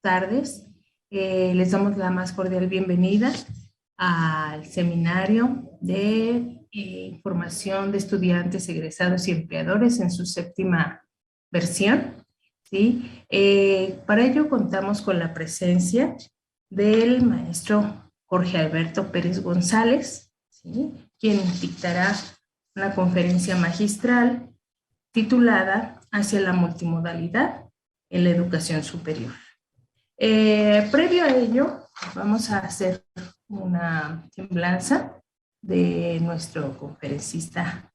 tardes. Les damos la más cordial bienvenida al seminario de formación de estudiantes, egresados y empleadores en su séptima versión. ¿Sí? Para ello contamos con la presencia del maestro Jorge Alberto Pérez González, ¿sí? Quien dictará una conferencia magistral titulada Hacia la multimodalidad en la educación superior. Previo a ello, vamos a hacer una semblanza de nuestro conferencista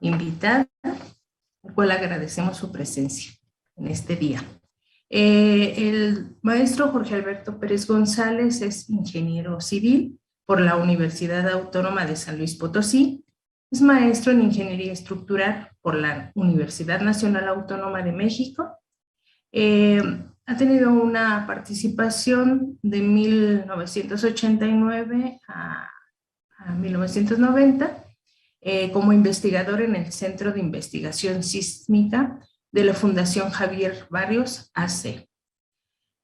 invitado, al cual agradecemos su presencia en este día. El maestro Jorge Alberto Pérez González es ingeniero civil por la Universidad Autónoma de San Luis Potosí. Es maestro en Ingeniería Estructural por la Universidad Nacional Autónoma de México. Ha tenido una participación de 1989 a 1990 como investigador en el Centro de Investigación Sísmica de la Fundación Javier Barrios AC.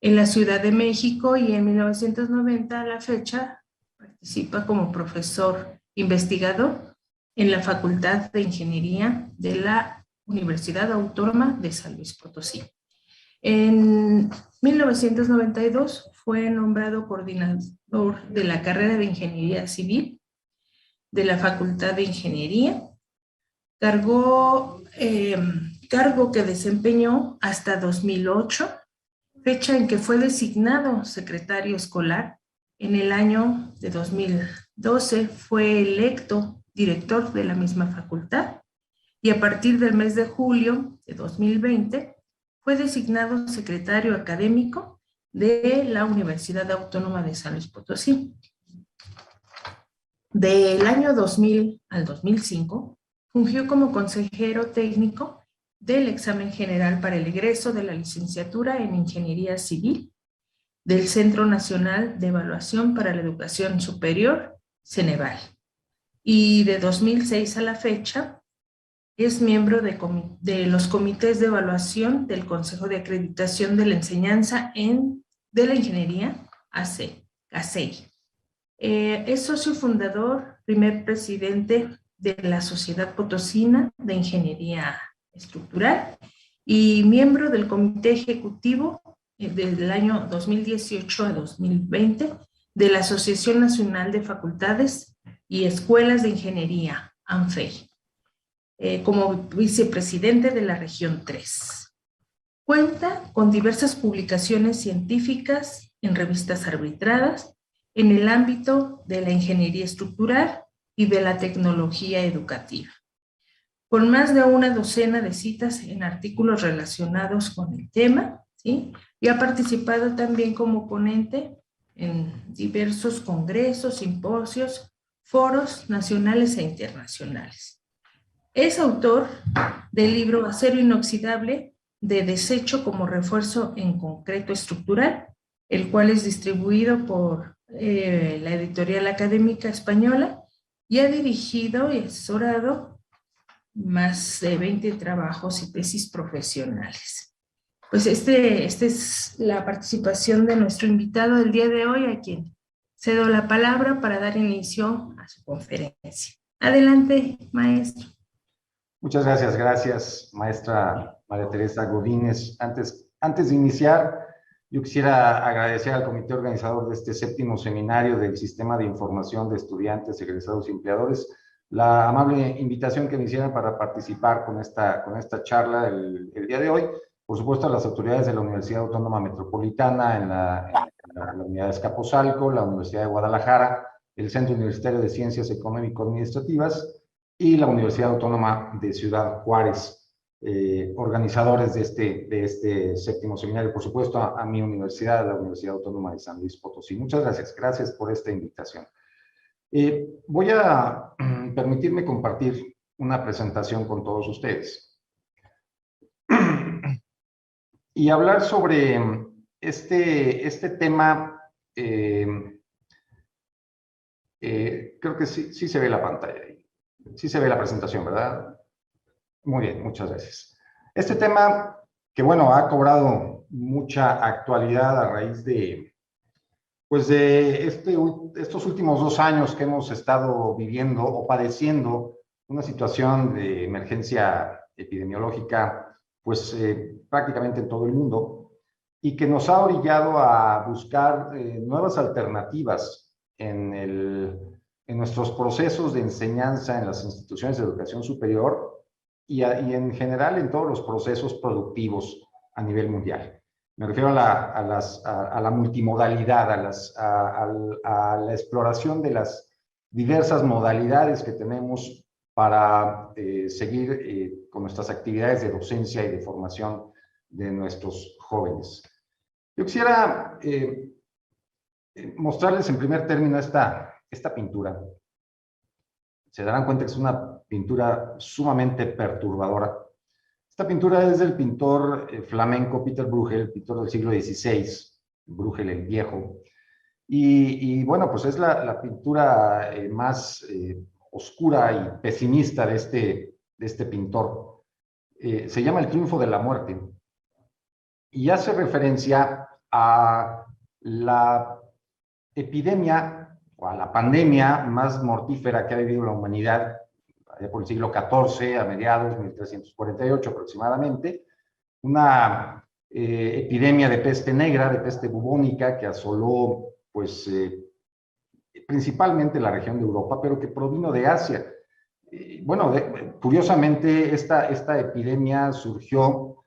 En la Ciudad de México y en 1990 a la fecha participa como profesor investigador en la Facultad de Ingeniería de la Universidad Autónoma de San Luis Potosí. En 1992 fue nombrado coordinador de la carrera de Ingeniería Civil de la Facultad de Ingeniería, cargo que desempeñó hasta 2008, fecha en que fue designado secretario escolar. En el año de 2012 fue electo director de la misma facultad y a partir del mes de julio de 2020 fue designado secretario académico de la Universidad Autónoma de San Luis Potosí. Del año 2000 al 2005, fungió como consejero técnico del examen general para el egreso de la licenciatura en Ingeniería Civil del Centro Nacional de Evaluación para la Educación Superior, Ceneval. Y de 2006 a la fecha, es miembro de los comités de evaluación del Consejo de Acreditación de la Enseñanza de la Ingeniería CACEI. Es socio fundador, primer presidente de la Sociedad Potosina de Ingeniería Estructural y miembro del Comité Ejecutivo del año 2018 a 2020 de la Asociación Nacional de Facultades y Escuelas de Ingeniería, ANFEI, como vicepresidente de la región 3. Cuenta con diversas publicaciones científicas en revistas arbitradas en el ámbito de la ingeniería estructural y de la tecnología educativa, con más de una docena de citas en artículos relacionados con el tema, ¿sí? Y ha participado también como ponente en diversos congresos, simposios, foros nacionales e internacionales. Es autor del libro Acero Inoxidable de Desecho como Refuerzo en Concreto Estructural, el cual es distribuido por la Editorial Académica Española y ha dirigido y asesorado más de 20 trabajos y tesis profesionales. Pues esta es la participación de nuestro invitado del día de hoy, a quien cedo la palabra para dar inicio a su conferencia. Adelante, maestro. Muchas gracias, maestra María Teresa Godínez. Antes de iniciar, yo quisiera agradecer al comité organizador de este séptimo seminario del Sistema de Información de Estudiantes, Egresados y Empleadores, la amable invitación que me hicieron para participar con esta charla el día de hoy. Por supuesto, a las autoridades de la Universidad Autónoma Metropolitana, en la Unidad de Azcapotzalco, la Universidad de Guadalajara, el Centro Universitario de Ciencias Económico-Administrativas, y la Universidad Autónoma de Ciudad Juárez, organizadores de este séptimo seminario. Por supuesto, a mi universidad, la Universidad Autónoma de San Luis Potosí. Muchas gracias por esta invitación. Voy a permitirme compartir una presentación con todos ustedes y hablar sobre este tema. Creo que sí se ve la pantalla ahí. Sí se ve la presentación, ¿verdad? Muy bien, muchas gracias. Este tema que, bueno, ha cobrado mucha actualidad a raíz de, pues de estos últimos 2 años que hemos estado viviendo o padeciendo una situación de emergencia epidemiológica, pues prácticamente en todo el mundo, y que nos ha orillado a buscar nuevas alternativas en nuestros procesos de enseñanza en las instituciones de educación superior y en general en todos los procesos productivos a nivel mundial. Me refiero a la multimodalidad, a la exploración de las diversas modalidades que tenemos para seguir con nuestras actividades de docencia y de formación de nuestros jóvenes. Yo quisiera mostrarles en primer término esta pintura. Se darán cuenta que es una pintura sumamente perturbadora. Esta pintura es del pintor flamenco Peter Bruegel, pintor del siglo XVI, Bruegel el Viejo. Y bueno, pues es la pintura más oscura y pesimista de este pintor. Se llama El triunfo de la muerte y hace referencia a la epidemia o a la pandemia más mortífera que ha vivido la humanidad allá por el siglo XIV, a mediados, 1348 aproximadamente, una epidemia de peste negra, de peste bubónica, que asoló, pues, principalmente la región de Europa, pero que provino de Asia. Bueno, curiosamente, esta epidemia surgió,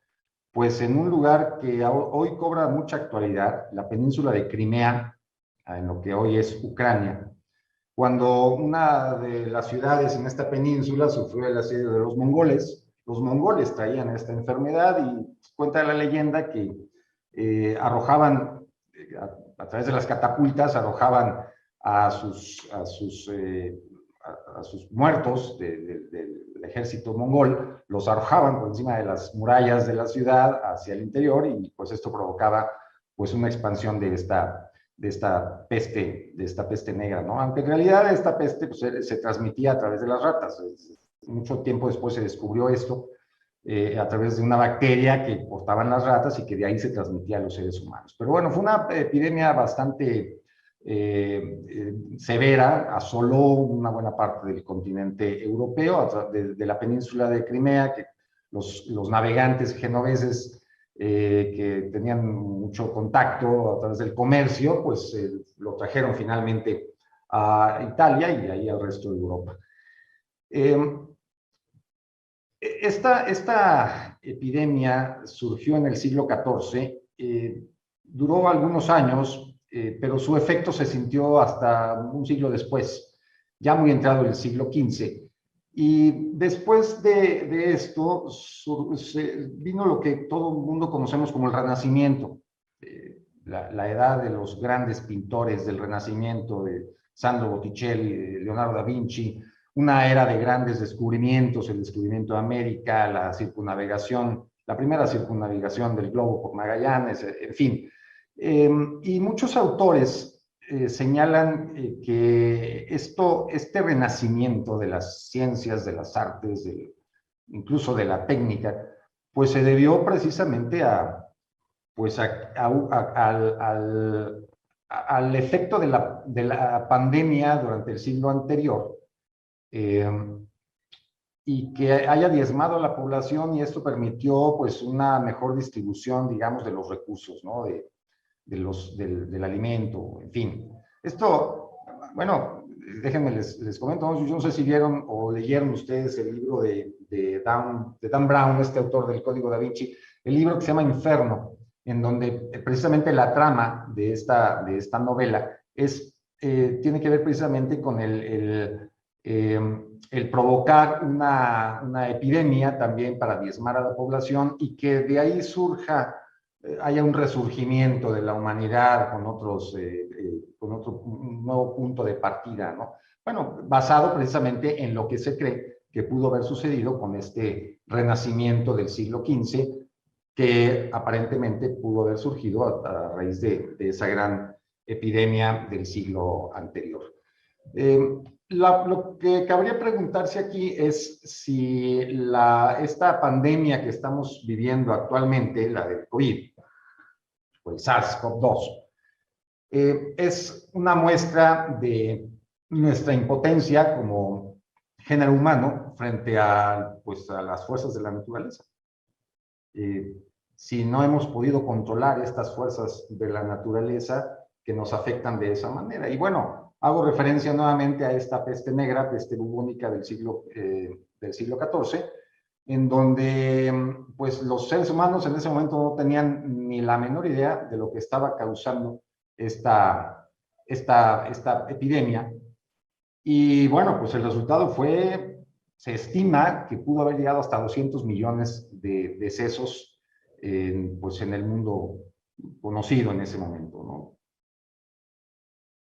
pues, en un lugar que hoy cobra mucha actualidad, la península de Crimea, en lo que hoy es Ucrania, cuando una de las ciudades en esta península sufrió el asedio de los mongoles traían esta enfermedad y cuenta la leyenda que arrojaban, a través de las catapultas, arrojaban a sus muertos del ejército mongol, los arrojaban por encima de las murallas de la ciudad hacia el interior y pues esto provocaba pues una expansión de esta peste negra, ¿no? Aunque en realidad esta peste pues, se transmitía a través de las ratas. Mucho tiempo después se descubrió esto a través de una bacteria que portaban las ratas y que de ahí se transmitía a los seres humanos. Pero bueno, fue una epidemia bastante severa, asoló una buena parte del continente europeo, de la península de Crimea, que los navegantes genoveses que tenían mucho contacto a través del comercio, pues lo trajeron finalmente a Italia y de ahí al resto de Europa. Esta epidemia surgió en el siglo XIV, duró algunos años, pero su efecto se sintió hasta un siglo después, ya muy entrado el siglo XV. Y después de esto vino lo que todo el mundo conocemos como el Renacimiento, la edad de los grandes pintores del Renacimiento, de Sandro Botticelli, de Leonardo da Vinci, una era de grandes descubrimientos, el descubrimiento de América, la circunnavegación, la primera circunnavegación del globo por Magallanes, en fin. Y muchos autores señalan que este renacimiento de las ciencias, de las artes, incluso de la técnica, pues se debió precisamente al efecto de la pandemia durante el siglo anterior, y que haya diezmado a la población, y esto permitió pues una mejor distribución, digamos, de los recursos, ¿no? del alimento, en fin. Esto, bueno, déjenme les comento, ¿no? Yo no sé si vieron o leyeron ustedes el libro de Dan Brown, este autor del Código Da Vinci, el libro que se llama Inferno, en donde precisamente la trama de esta novela tiene que ver precisamente con el provocar una epidemia también para diezmar a la población y que de ahí haya un resurgimiento de la humanidad con un nuevo punto de partida, ¿no? Bueno, basado precisamente en lo que se cree que pudo haber sucedido con este renacimiento del siglo XV, que aparentemente pudo haber surgido a raíz de esa gran epidemia del siglo anterior. Lo que cabría preguntarse aquí es si esta pandemia que estamos viviendo actualmente, la del COVID, o el SARS-CoV-2. Es una muestra de nuestra impotencia como género humano frente a, pues, a las fuerzas de la naturaleza. Si no hemos podido controlar estas fuerzas de la naturaleza que nos afectan de esa manera. Y bueno, hago referencia nuevamente a esta peste negra, peste bubónica del siglo XIV, en donde pues, los seres humanos en ese momento no tenían ni la menor idea de lo que estaba causando esta epidemia. Y bueno, pues el resultado fue, se estima que pudo haber llegado hasta 200 millones de decesos pues en el mundo conocido en ese momento, ¿no?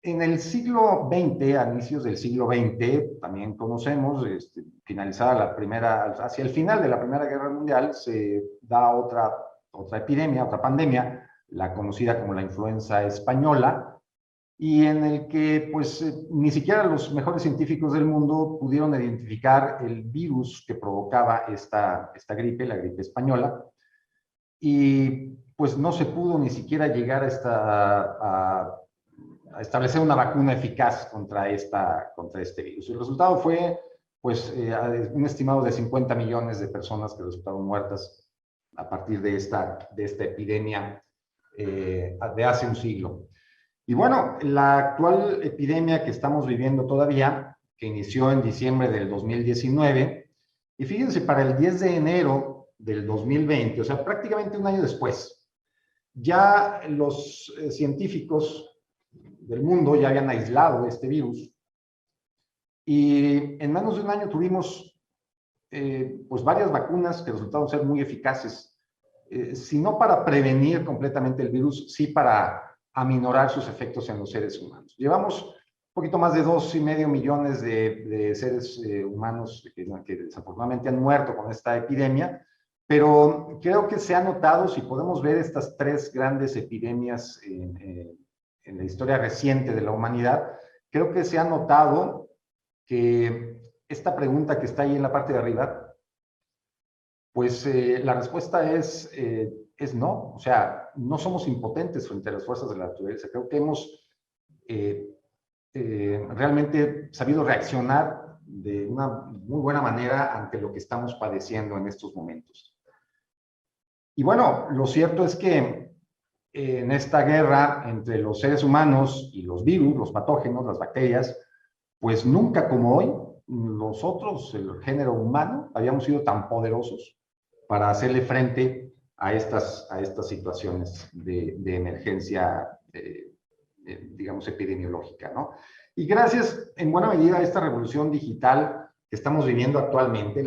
En el siglo XX, a inicios del siglo XX, también conocemos, finalizada hacia el final de la Primera Guerra Mundial, se da otra epidemia, otra pandemia, la conocida como la influenza española, y en el que pues ni siquiera los mejores científicos del mundo pudieron identificar el virus que provocaba esta gripe, la gripe española, y pues no se pudo ni siquiera llegar a establecer una vacuna eficaz contra este virus. El resultado fue pues un estimado de 50 millones de personas que resultaron muertas a partir de esta epidemia de hace un siglo. Y bueno, la actual epidemia que estamos viviendo todavía, que inició en diciembre del 2019, y fíjense, para el 10 de enero del 2020, o sea, prácticamente un año después, ya los científicos del mundo ya habían aislado este virus, y en menos de un año tuvimos pues varias vacunas que resultaron ser muy eficaces, si no para prevenir completamente el virus, sí para aminorar sus efectos en los seres humanos. Llevamos un poquito más de 2,5 millones de seres humanos que desafortunadamente han muerto con esta epidemia, pero creo que se ha notado, si podemos ver estas tres grandes epidemias en la historia reciente de la humanidad, creo que se ha notado que esta pregunta que está ahí en la parte de arriba, pues la respuesta es no. O sea, no somos impotentes frente a las fuerzas de la naturaleza. Creo que hemos realmente sabido reaccionar de una muy buena manera ante lo que estamos padeciendo en estos momentos. Y bueno, lo cierto es que en esta guerra entre los seres humanos y los virus, los patógenos, las bacterias, pues nunca como hoy, nosotros, el género humano, habíamos sido tan poderosos para hacerle frente a estas situaciones de emergencia, digamos, epidemiológica, ¿no? Y gracias, en buena medida, a esta revolución digital que estamos viviendo actualmente,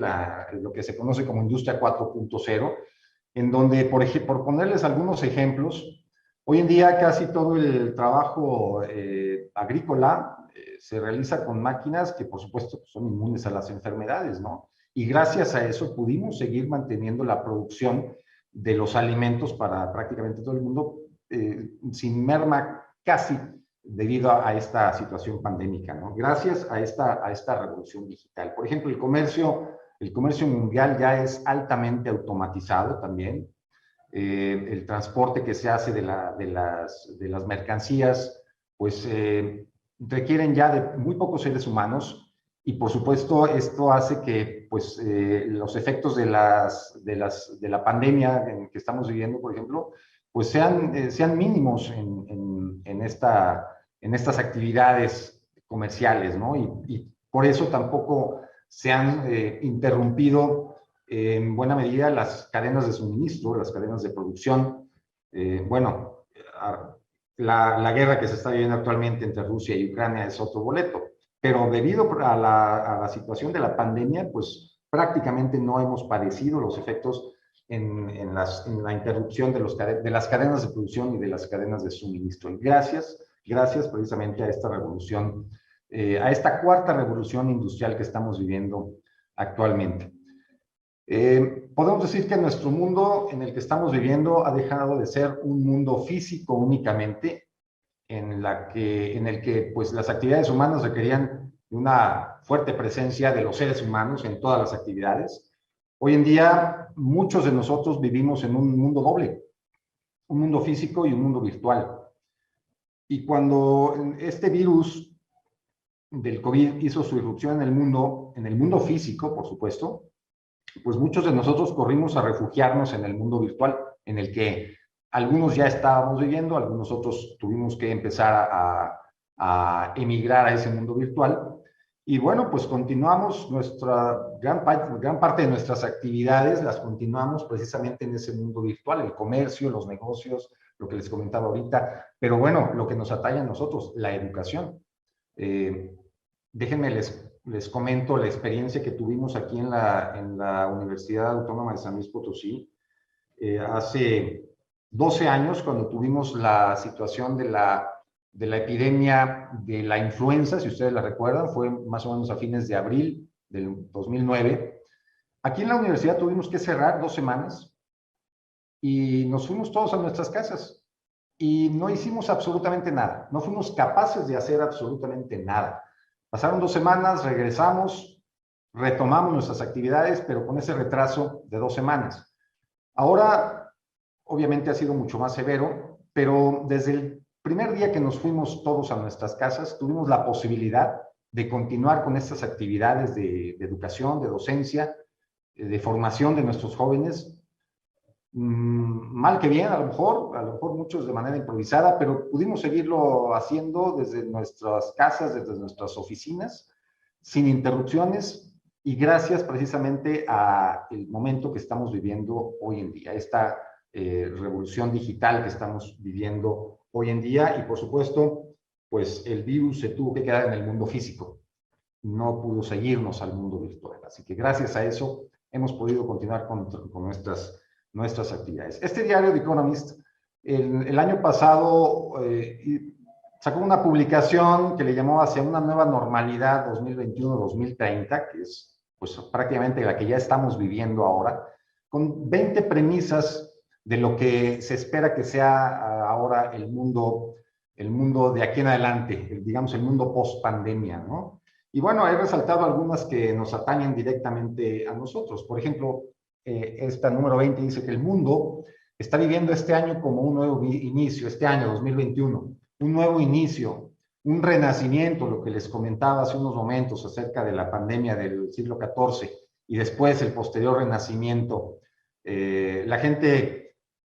lo que se conoce como Industria 4.0, en donde, por ponerles algunos ejemplos, hoy en día casi todo el trabajo agrícola se realiza con máquinas que, por supuesto, son inmunes a las enfermedades, ¿no? Y gracias a eso pudimos seguir manteniendo la producción de los alimentos para prácticamente todo el mundo sin merma casi debido a esta situación pandémica, ¿no? Gracias a esta revolución digital. Por ejemplo, el comercio mundial ya es altamente automatizado también. El transporte que se hace de las mercancías, pues requieren ya de muy pocos seres humanos. Y por supuesto, esto hace que pues, los efectos de la pandemia que estamos viviendo, por ejemplo, pues sean mínimos en estas actividades comerciales, ¿no? Y por eso tampoco se han interrumpido en buena medida las cadenas de suministro, las cadenas de producción. Bueno, la guerra que se está viviendo actualmente entre Rusia y Ucrania es otro boleto. Pero debido a la situación de la pandemia, pues prácticamente no hemos padecido los efectos en la interrupción de las cadenas de producción y de las cadenas de suministro. Y gracias precisamente a esta revolución, a esta cuarta revolución industrial que estamos viviendo actualmente. Podemos decir que nuestro mundo en el que estamos viviendo ha dejado de ser un mundo físico únicamente, en el que pues, las actividades humanas requerían una fuerte presencia de los seres humanos en todas las actividades. Hoy en día, muchos de nosotros vivimos en un mundo doble. un mundo físico y un mundo virtual. Y cuando este virus del COVID hizo su irrupción en el mundo físico, por supuesto, pues muchos de nosotros corrimos a refugiarnos en el mundo virtual, en el que algunos ya estábamos viviendo, algunos otros tuvimos que empezar a emigrar a ese mundo virtual. Y bueno, pues continuamos gran parte de nuestras actividades las continuamos precisamente en ese mundo virtual, el comercio, los negocios, lo que les comentaba ahorita, pero bueno, lo que nos atañe a nosotros, la educación. Déjenme les comento la experiencia que tuvimos aquí en la Universidad Autónoma de San Luis Potosí. Hace 12 años, cuando tuvimos la situación de la epidemia de la influenza, si ustedes la recuerdan, fue más o menos a fines de abril del 2009. Aquí en la universidad tuvimos que cerrar 2 semanas y nos fuimos todos a nuestras casas y no hicimos absolutamente nada. No fuimos capaces de hacer absolutamente nada. Pasaron 2 semanas, regresamos, retomamos nuestras actividades, pero con ese retraso de 2 semanas. Ahora, obviamente ha sido mucho más severo, pero desde el primer día que nos fuimos todos a nuestras casas, tuvimos la posibilidad de continuar con estas actividades de educación, de docencia, de formación de nuestros jóvenes. Mal que bien, a lo mejor muchos de manera improvisada, pero pudimos seguirlo haciendo desde nuestras casas, desde nuestras oficinas, sin interrupciones y gracias precisamente al momento que estamos viviendo hoy en día, esta revolución digital que estamos viviendo hoy en día y por supuesto, pues el virus se tuvo que quedar en el mundo físico, no pudo seguirnos al mundo virtual, así que gracias a eso hemos podido continuar con nuestras actividades. Este diario The Economist, el año pasado sacó una publicación que le llamó Hacia una nueva normalidad 2021-2030, que es pues prácticamente la que ya estamos viviendo ahora, con 20 premisas de lo que se espera que sea ahora el mundo de aquí en adelante, digamos el mundo post-pandemia, ¿no? Y bueno, he resaltado algunas que nos atañen directamente a nosotros. Por ejemplo, esta número 20 dice que el mundo está viviendo este año como un nuevo inicio, este año 2021, un nuevo inicio, un renacimiento, lo que les comentaba hace unos momentos acerca de la pandemia del siglo XIV y después el posterior renacimiento. La gente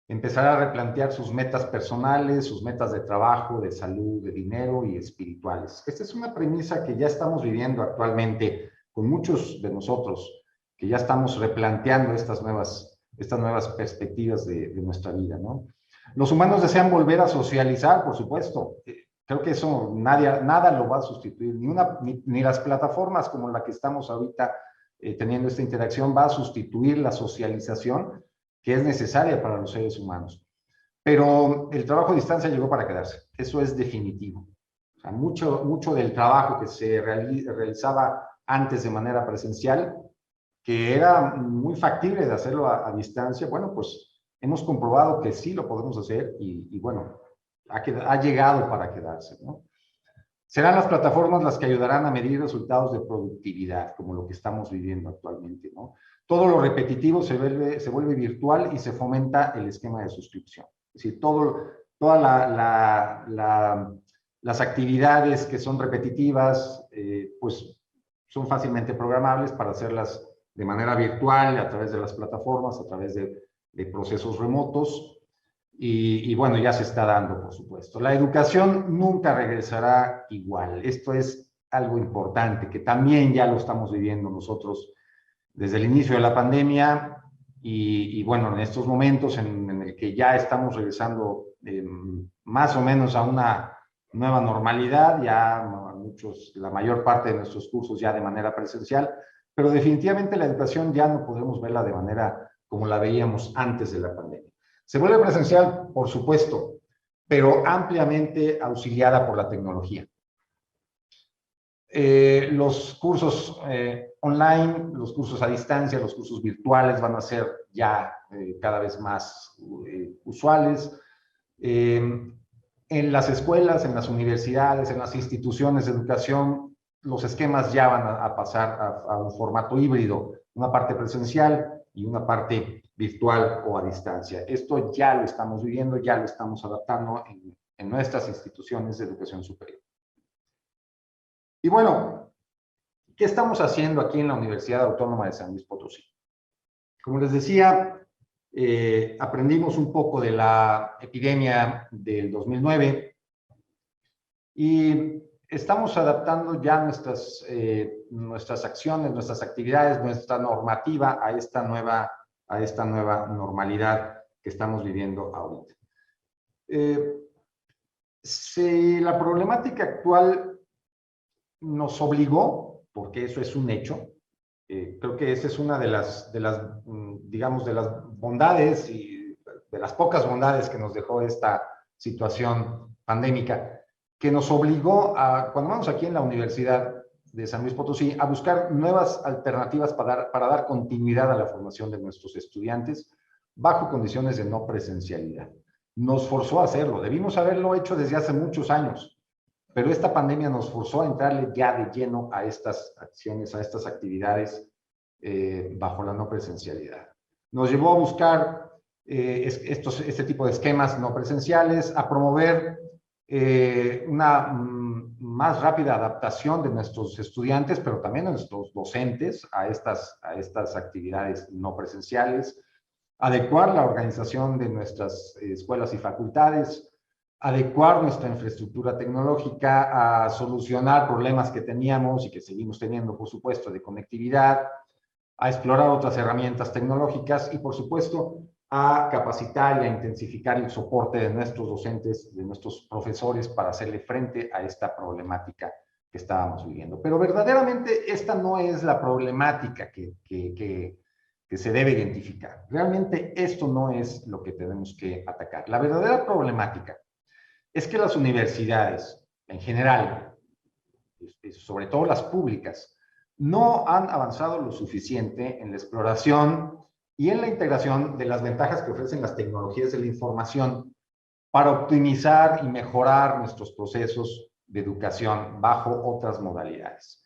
empezará a replantear sus metas personales, sus metas de trabajo, de salud, de dinero y espirituales. Esta es una premisa que ya estamos viviendo actualmente con muchos de nosotros, que ya estamos replanteando estas nuevas perspectivas de nuestra vida, ¿no? Los humanos desean volver a socializar, por supuesto. Creo que eso nada lo va a sustituir, ni las plataformas como la que estamos ahorita teniendo esta interacción va a sustituir la socialización que es necesaria para los seres humanos. Pero el trabajo a distancia llegó para quedarse, eso es definitivo. O sea, mucho del trabajo que se realizaba antes de manera presencial, que era muy factible de hacerlo a distancia, bueno, pues hemos comprobado que sí lo podemos hacer y bueno, ha llegado para quedarse, ¿no? Serán las plataformas las que ayudarán a medir resultados de productividad, como lo que estamos viviendo actualmente, ¿no? Todo lo repetitivo se vuelve virtual y se fomenta el esquema de suscripción. Es decir, todas las actividades que son repetitivas, pues son fácilmente programables para hacerlas de manera virtual, a través de las plataformas, a través de procesos remotos. Y bueno, ya se está dando, por supuesto. La educación nunca regresará igual. Esto es algo importante, que también ya lo estamos viviendo nosotros desde el inicio de la pandemia y bueno, en estos momentos en el que ya estamos regresando más o menos a una nueva normalidad, ya la mayor parte de nuestros cursos ya de manera presencial, pero definitivamente la educación ya no podemos verla de manera como la veíamos antes de la pandemia. Se vuelve presencial, por supuesto, pero ampliamente auxiliada por la tecnología. Los cursos online, los cursos a distancia, los cursos virtuales van a ser ya cada vez más usuales. En las escuelas, en las universidades, en las instituciones de educación, los esquemas ya van a pasar a un formato híbrido, una parte presencial y una parte virtual o a distancia. Esto ya lo estamos viviendo, ya lo estamos adaptando en nuestras instituciones de educación superior. Y bueno, ¿qué estamos haciendo aquí en la Universidad Autónoma de San Luis Potosí? Como les decía, aprendimos un poco de la epidemia del 2009 y estamos adaptando ya nuestras acciones, nuestras actividades, nuestra normativa a esta nueva normalidad que estamos viviendo ahorita. Si la problemática actual nos obligó, porque eso es un hecho, creo que esa es una digamos, de las bondades y de las pocas bondades que nos dejó esta situación pandémica, que nos obligó cuando vamos aquí en la Universidad de San Luis Potosí, a buscar nuevas alternativas para dar continuidad a la formación de nuestros estudiantes bajo condiciones de no presencialidad. Nos forzó a hacerlo, debimos haberlo hecho desde hace muchos años, pero esta pandemia nos forzó a entrarle ya de lleno a estas acciones, a estas actividades bajo la no presencialidad. Nos llevó a buscar este tipo de esquemas no presenciales, a promover una más rápida adaptación de nuestros estudiantes, pero también de nuestros docentes a estas actividades no presenciales, adecuar la organización de nuestras escuelas y facultades, adecuar nuestra infraestructura tecnológica a solucionar problemas que teníamos y que seguimos teniendo, por supuesto, de conectividad, a explorar otras herramientas tecnológicas y, por supuesto, a capacitar y a intensificar el soporte de nuestros docentes, de nuestros profesores para hacerle frente a esta problemática que estábamos viviendo. Pero verdaderamente esta no es la problemática que se debe identificar. Realmente esto no es lo que tenemos que atacar. La verdadera problemática es que las universidades, en general, sobre todo las públicas, no han avanzado lo suficiente en la exploración y en la integración de las ventajas que ofrecen las tecnologías de la información para optimizar y mejorar nuestros procesos de educación bajo otras modalidades.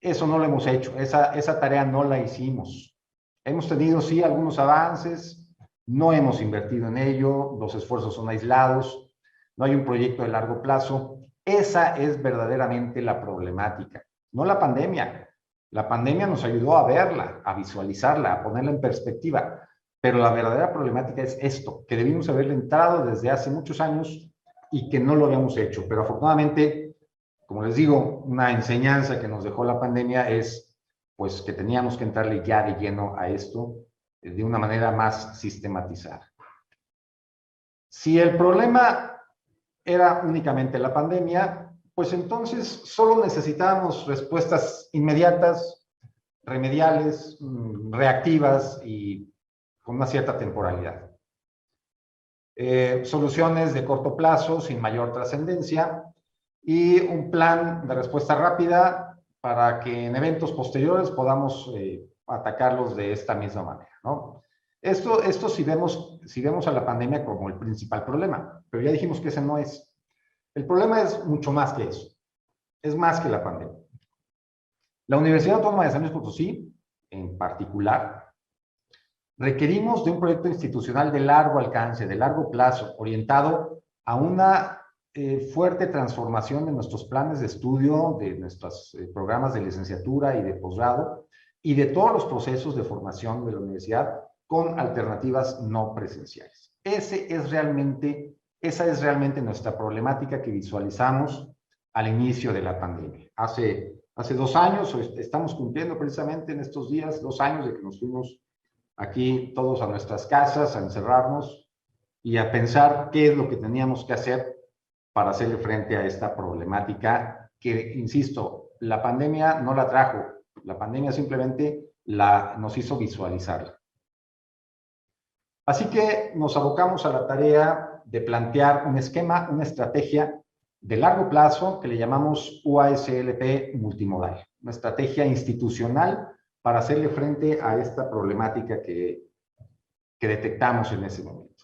Eso no lo hemos hecho, esa tarea no la hicimos. Hemos tenido, sí, algunos avances, no hemos invertido en ello, los esfuerzos son aislados, no hay un proyecto de largo plazo. Esa es verdaderamente la problemática, no la pandemia. La pandemia nos ayudó a verla, a visualizarla, a ponerla en perspectiva, pero la verdadera problemática es esto, que debimos haberle entrado desde hace muchos años y que no lo habíamos hecho. Pero afortunadamente, como les digo, una enseñanza que nos dejó la pandemia es pues que teníamos que entrarle ya de lleno a esto de una manera más sistematizada. Si el problema era únicamente la pandemia, pues entonces solo necesitábamos respuestas inmediatas, remediales, reactivas y con una cierta temporalidad. Soluciones de corto plazo, sin mayor trascendencia, y un plan de respuesta rápida para que en eventos posteriores podamos atacarlos de esta misma manera, ¿no? Esto si vemos a la pandemia como el principal problema, pero ya dijimos que ese no es. El problema es mucho más que eso, es más que la pandemia. La Universidad Autónoma de San Luis Potosí, en particular, requerimos de un proyecto institucional de largo alcance, de largo plazo, orientado a una fuerte transformación de nuestros planes de estudio, de nuestros programas de licenciatura y de posgrado, y de todos los procesos de formación de la universidad con alternativas no presenciales. Esa es realmente nuestra problemática que visualizamos al inicio de la pandemia. Hace 2 años, estamos cumpliendo precisamente en estos días, 2 años de que nos fuimos aquí todos a nuestras casas, a encerrarnos y a pensar qué es lo que teníamos que hacer para hacerle frente a esta problemática que, insisto, la pandemia no la trajo, la pandemia simplemente nos hizo visualizarla. Así que nos abocamos a la tarea de plantear un esquema, una estrategia de largo plazo que le llamamos UASLP multimodal, una estrategia institucional para hacerle frente a esta problemática que detectamos en ese momento.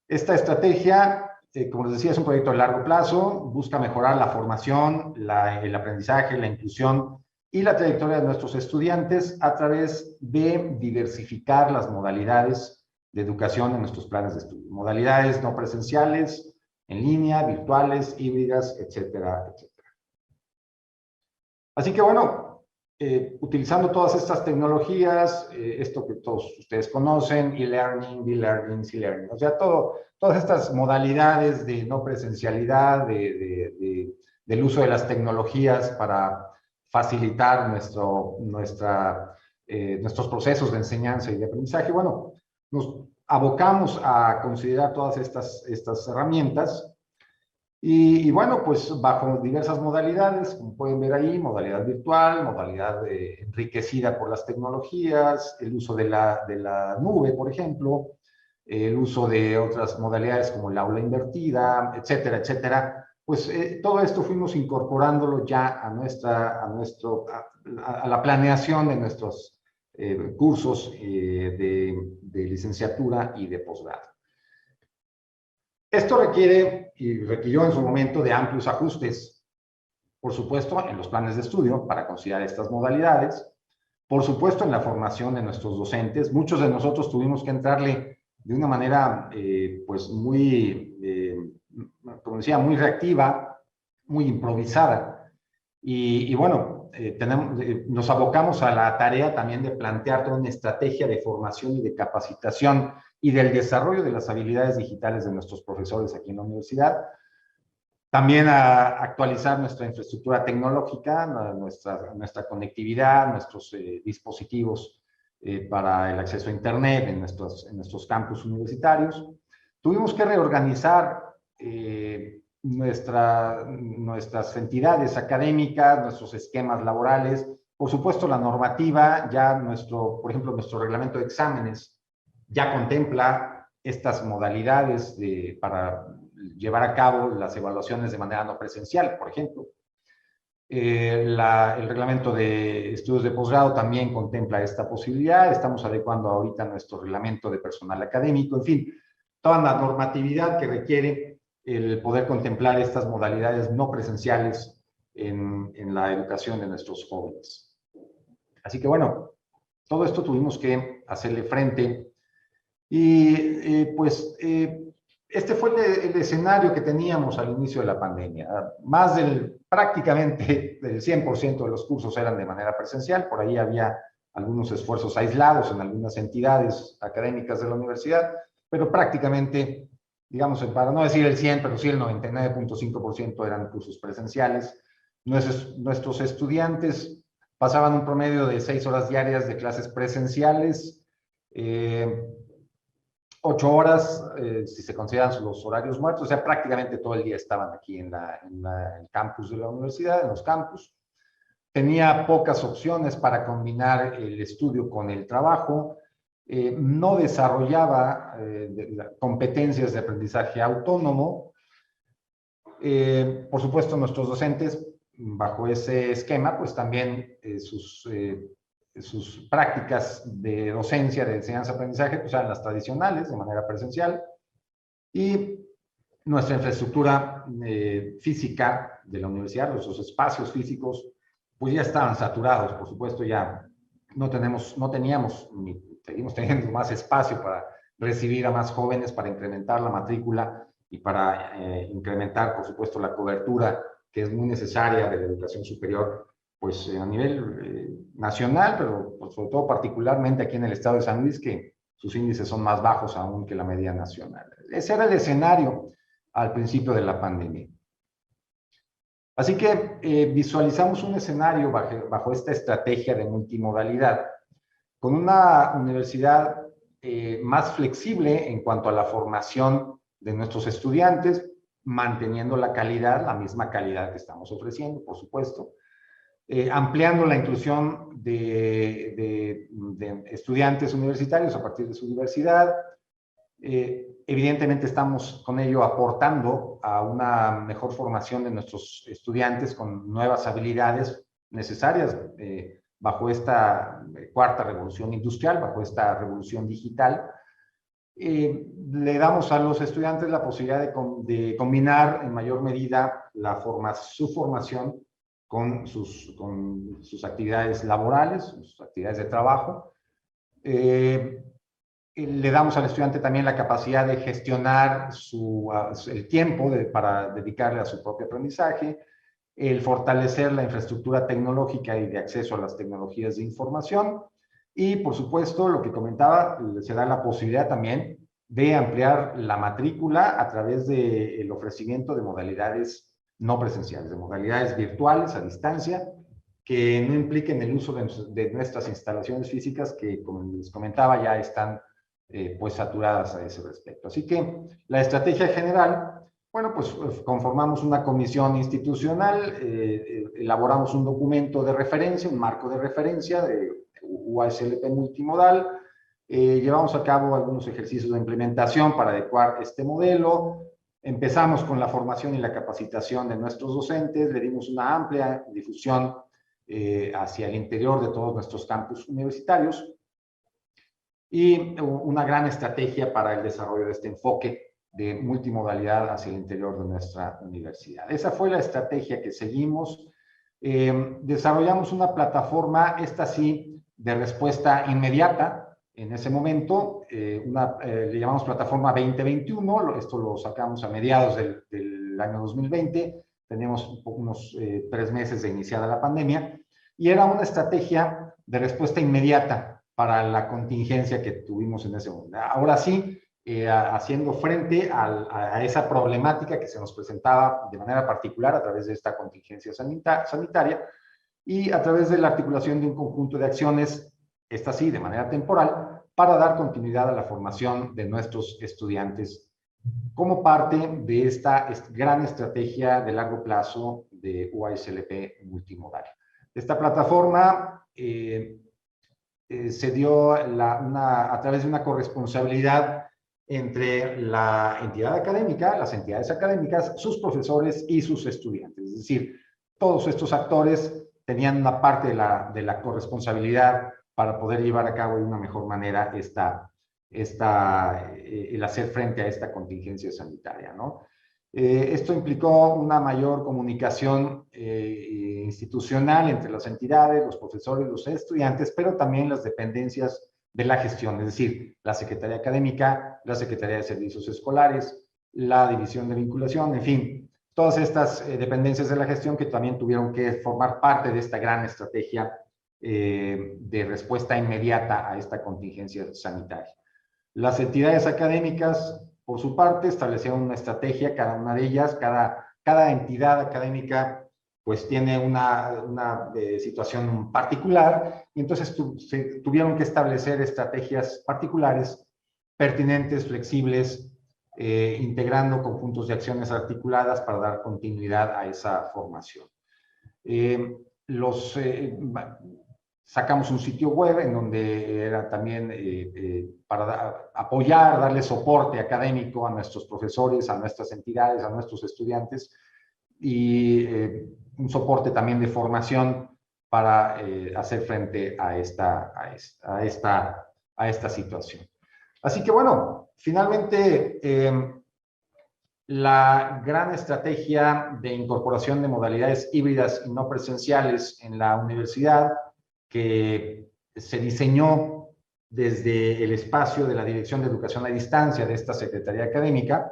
Esta estrategia, como les decía, es un proyecto de largo plazo, busca mejorar la formación, el aprendizaje, la inclusión y la trayectoria de nuestros estudiantes a través de diversificar las modalidades de educación en nuestros planes de estudio. Modalidades no presenciales, en línea, virtuales, híbridas, etcétera, etcétera. Así que bueno, utilizando todas estas tecnologías, esto que todos ustedes conocen, e-learning, b-learning, c-learning, o sea, todas estas modalidades de no presencialidad, del uso de las tecnologías para facilitar nuestros procesos de enseñanza y de aprendizaje. Bueno, nos abocamos a considerar todas estas herramientas y bueno, pues bajo diversas modalidades, como pueden ver ahí, modalidad virtual, modalidad enriquecida por las tecnologías, el uso de la nube, por ejemplo, el uso de otras modalidades como el aula invertida, etcétera, etcétera. Pues todo esto fuimos incorporándolo ya a la planeación de nuestros cursos de licenciatura y de posgrado. Esto requirió en su momento de amplios ajustes, por supuesto, en los planes de estudio para considerar estas modalidades, por supuesto, en la formación de nuestros docentes. Muchos de nosotros tuvimos que entrarle de una manera, pues, como decía, muy reactiva, muy improvisada. Y bueno, nos abocamos a la tarea también de plantear toda una estrategia de formación y de capacitación y del desarrollo de las habilidades digitales de nuestros profesores aquí en la universidad. También a actualizar nuestra infraestructura tecnológica, nuestra conectividad, nuestros dispositivos para el acceso a Internet en nuestros campus universitarios. Tuvimos que reorganizar nuestras entidades académicas, nuestros esquemas laborales, por supuesto la normativa, por ejemplo, nuestro reglamento de exámenes ya contempla estas modalidades para llevar a cabo las evaluaciones de manera no presencial, por ejemplo. El reglamento de estudios de posgrado también contempla esta posibilidad. Estamos adecuando ahorita nuestro reglamento de personal académico, en fin, toda la normatividad que requiere el poder contemplar estas modalidades no presenciales en la educación de nuestros jóvenes. Así que bueno, todo esto tuvimos que hacerle frente y este fue el escenario que teníamos al inicio de la pandemia. Prácticamente del 100% de los cursos eran de manera presencial, por ahí había algunos esfuerzos aislados en algunas entidades académicas de la universidad, pero prácticamente, digamos, para no decir el 100, pero sí el 99.5% eran cursos presenciales. Nuestros estudiantes pasaban un promedio de 6 horas diarias de clases presenciales, 8 horas, si se consideran los horarios muertos, o sea, prácticamente todo el día estaban aquí en el campus de la universidad, en los campus. Tenía pocas opciones para combinar el estudio con el trabajo, no desarrollaba competencias de aprendizaje autónomo. Por supuesto, nuestros docentes, bajo ese esquema, pues también sus prácticas de docencia, de enseñanza-aprendizaje, pues eran las tradicionales, de manera presencial, y nuestra infraestructura física de la universidad, nuestros espacios físicos, pues ya estaban saturados, por supuesto, ya no teníamos, ni seguimos teniendo más espacio para recibir a más jóvenes, para incrementar la matrícula y para incrementar, por supuesto, la cobertura que es muy necesaria de la educación superior, pues a nivel nacional, pero pues, sobre todo particularmente aquí en el estado de San Luis, que sus índices son más bajos aún que la media nacional. Ese era el escenario al principio de la pandemia. Así que visualizamos un escenario bajo esta estrategia de multimodalidad, con una universidad más flexible en cuanto a la formación de nuestros estudiantes, manteniendo la calidad, la misma calidad que estamos ofreciendo, por supuesto, ampliando la inclusión de estudiantes universitarios a partir de su diversidad. Evidentemente estamos con ello aportando a una mejor formación de nuestros estudiantes con nuevas habilidades necesarias bajo esta cuarta revolución industrial, bajo esta revolución digital. Le damos a los estudiantes la posibilidad de combinar en mayor medida su formación con sus actividades laborales, sus actividades de trabajo. Le damos al estudiante también la capacidad de gestionar el tiempo para dedicarle a su propio aprendizaje, el fortalecer la infraestructura tecnológica y de acceso a las tecnologías de información, y por supuesto, lo que comentaba, se da la posibilidad también de ampliar la matrícula a través del ofrecimiento de modalidades no presenciales, de modalidades virtuales a distancia, que no impliquen el uso de nuestras instalaciones físicas, que, como les comentaba, ya están pues saturadas a ese respecto. Así que la estrategia general, bueno, pues conformamos una comisión institucional, elaboramos un documento de referencia, un marco de referencia de UASLP multimodal, llevamos a cabo algunos ejercicios de implementación para adecuar este modelo, empezamos con la formación y la capacitación de nuestros docentes, le dimos una amplia difusión hacia el interior de todos nuestros campus universitarios, y una gran estrategia para el desarrollo de este enfoque de multimodalidad hacia el interior de nuestra universidad. Esa fue la estrategia que seguimos. Desarrollamos una plataforma, esta sí, de respuesta inmediata en ese momento, le llamamos plataforma 2021, esto lo sacamos a mediados del año 2020, tenemos unos 3 meses de iniciada la pandemia, y era una estrategia de respuesta inmediata para la contingencia que tuvimos en ese momento. Ahora sí, haciendo frente a esa problemática que se nos presentaba de manera particular a través de esta contingencia sanitaria, y a través de la articulación de un conjunto de acciones, esta sí, de manera temporal, para dar continuidad a la formación de nuestros estudiantes como parte de esta gran estrategia de largo plazo de UASLP multimodal. Esta plataforma se dio a través de una corresponsabilidad entre la entidad académica, las entidades académicas, sus profesores y sus estudiantes. Es decir, todos estos actores tenían una parte de la corresponsabilidad para poder llevar a cabo de una mejor manera el hacer frente a esta contingencia sanitaria, ¿no? Esto implicó una mayor comunicación institucional entre las entidades, los profesores, los estudiantes, pero también las dependencias de la gestión, es decir, la Secretaría Académica, la Secretaría de Servicios Escolares, la División de Vinculación, en fin, todas estas dependencias de la gestión que también tuvieron que formar parte de esta gran estrategia de respuesta inmediata a esta contingencia sanitaria. Las entidades académicas, por su parte, establecieron una estrategia, cada una de ellas, cada entidad académica pues tiene una situación particular, y entonces tuvieron que establecer estrategias particulares, pertinentes, flexibles, integrando conjuntos de acciones articuladas para dar continuidad a esa formación. Sacamos un sitio web en donde era también para apoyar, darle soporte académico a nuestros profesores, a nuestras entidades, a nuestros estudiantes, y un soporte también de formación para hacer frente a esta situación. Así que bueno, finalmente la gran estrategia de incorporación de modalidades híbridas y no presenciales en la universidad, que se diseñó desde el espacio de la Dirección de Educación a Distancia de esta Secretaría Académica,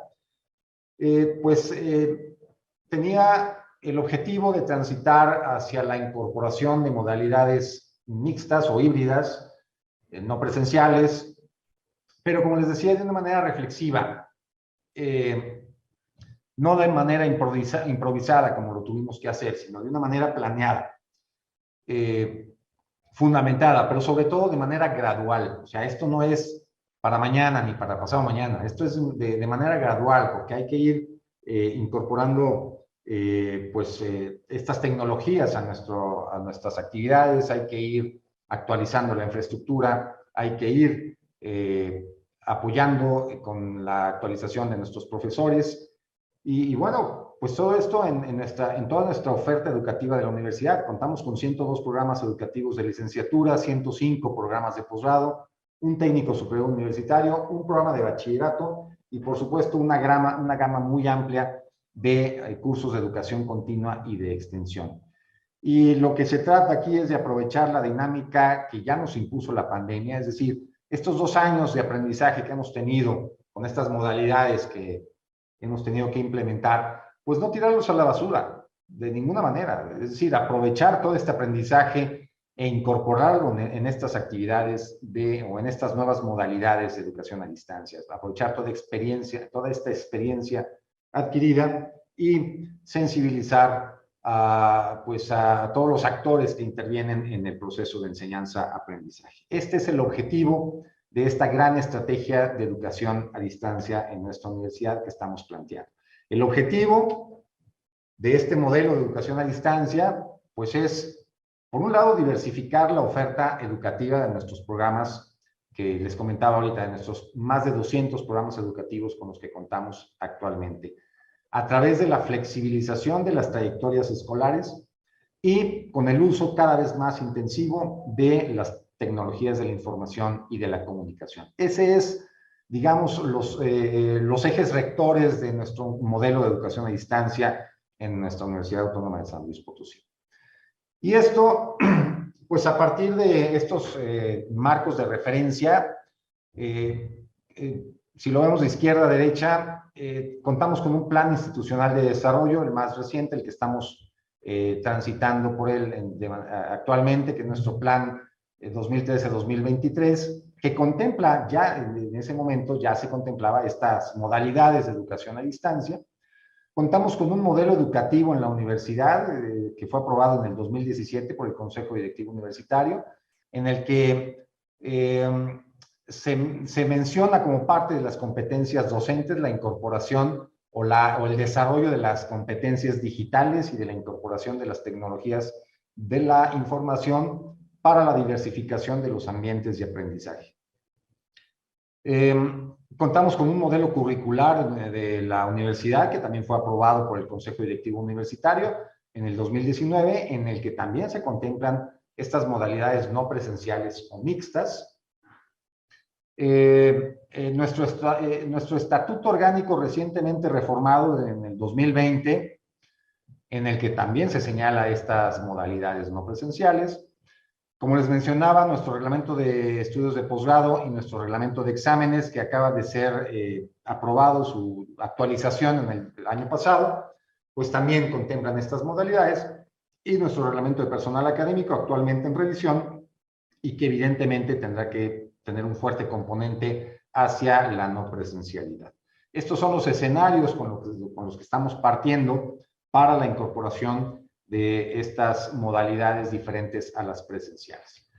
tenía el objetivo de transitar hacia la incorporación de modalidades mixtas o híbridas, no presenciales, pero como les decía, de una manera reflexiva, no de manera improvisada como lo tuvimos que hacer, sino de una manera planeada, fundamentada, pero sobre todo de manera gradual. O sea, esto no es para mañana ni para pasado mañana, esto es de manera gradual, porque hay que ir incorporando estas tecnologías a nuestras actividades, hay que ir actualizando la infraestructura, hay que ir apoyando con la actualización de nuestros profesores, y bueno, pues todo esto en toda nuestra oferta educativa de la universidad. Contamos con 102 programas educativos de licenciatura, 105 programas de posgrado, un técnico superior universitario, un programa de bachillerato y por supuesto una gama muy amplia de cursos de educación continua y de extensión. Y lo que se trata aquí es de aprovechar la dinámica que ya nos impuso la pandemia, es decir, estos 2 años de aprendizaje que hemos tenido con estas modalidades que hemos tenido que implementar, pues no tirarlos a la basura de ninguna manera. Es decir, aprovechar todo este aprendizaje e incorporarlo en estas actividades o en estas nuevas modalidades de educación a distancia. Aprovechar toda esta experiencia adquirida y sensibilizar pues a todos los actores que intervienen en el proceso de enseñanza-aprendizaje. Este es el objetivo de esta gran estrategia de educación a distancia en nuestra universidad que estamos planteando. El objetivo de este modelo de educación a distancia, pues es, por un lado, diversificar la oferta educativa de nuestros programas, que les comentaba ahorita, de nuestros más de 200 programas educativos con los que contamos actualmente, a través de la flexibilización de las trayectorias escolares y con el uso cada vez más intensivo de las tecnologías de la información y de la comunicación. Ese es, digamos, los ejes rectores de nuestro modelo de educación a distancia en nuestra Universidad Autónoma de San Luis Potosí. Y esto, pues a partir de estos marcos de referencia, si lo vemos de izquierda a derecha, contamos con un plan institucional de desarrollo, el más reciente, el que estamos transitando por él actualmente, que es nuestro plan 2013-2023, que contempla ya, en ese momento ya se contemplaba estas modalidades de educación a distancia. Contamos con un modelo educativo en la universidad que fue aprobado en el 2017 por el Consejo Directivo Universitario, en el que se menciona como parte de las competencias docentes la incorporación o el desarrollo de las competencias digitales y de la incorporación de las tecnologías de la información para la diversificación de los ambientes de aprendizaje. Contamos con un modelo curricular de la universidad que también fue aprobado por el Consejo Directivo Universitario en el 2019, en el que también se contemplan estas modalidades no presenciales o mixtas. Nuestro estatuto orgánico recientemente reformado en el 2020, en el que también se señala estas modalidades no presenciales. Como les mencionaba, nuestro reglamento de estudios de posgrado y nuestro reglamento de exámenes, que acaba de ser aprobado su actualización en el año pasado, pues también contemplan estas modalidades, y nuestro reglamento de personal académico actualmente en revisión y que evidentemente tendrá que tener un fuerte componente hacia la no presencialidad. Estos son los escenarios con los que estamos partiendo para la incorporación de estas modalidades diferentes a las presenciales.